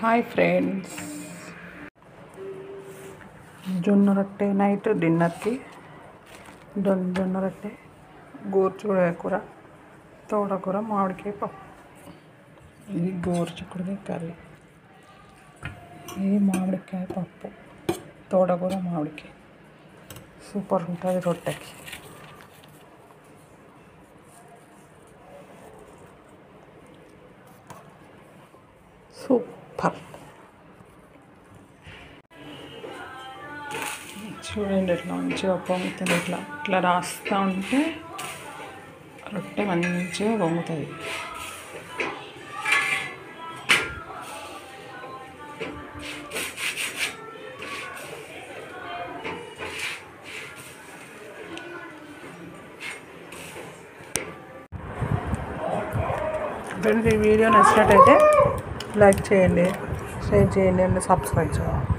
Hi friends, జొన్న రొట్టె night డిన్నర్కి జొన్న రొట్టె, గోరుచిక్కుడుకాయ కూర, తోటకూర, మామిడికాయ పప్పు. ఇది గోరుచిక్కుడుకాయ కర్రీ, ఇది మామిడికాయ పప్పు, తోటకూర, మామిడికాయ. సూపర్ ఉంటుంది రొట్టెకి. సూపర్. చూడండి ఎట్లా మంచిగా పొంగుతుంది. ఇట్లా రాస్తూ ఉంటే రొట్టె మంచిగా పొంగుతుంది. ఫ్రెండ్స్, ఈ వీడియో నచ్చినట్టయితే లైక్ చేయండి, షేర్ చేయండి అండ్ సబ్స్క్రైబ్ చేయండి.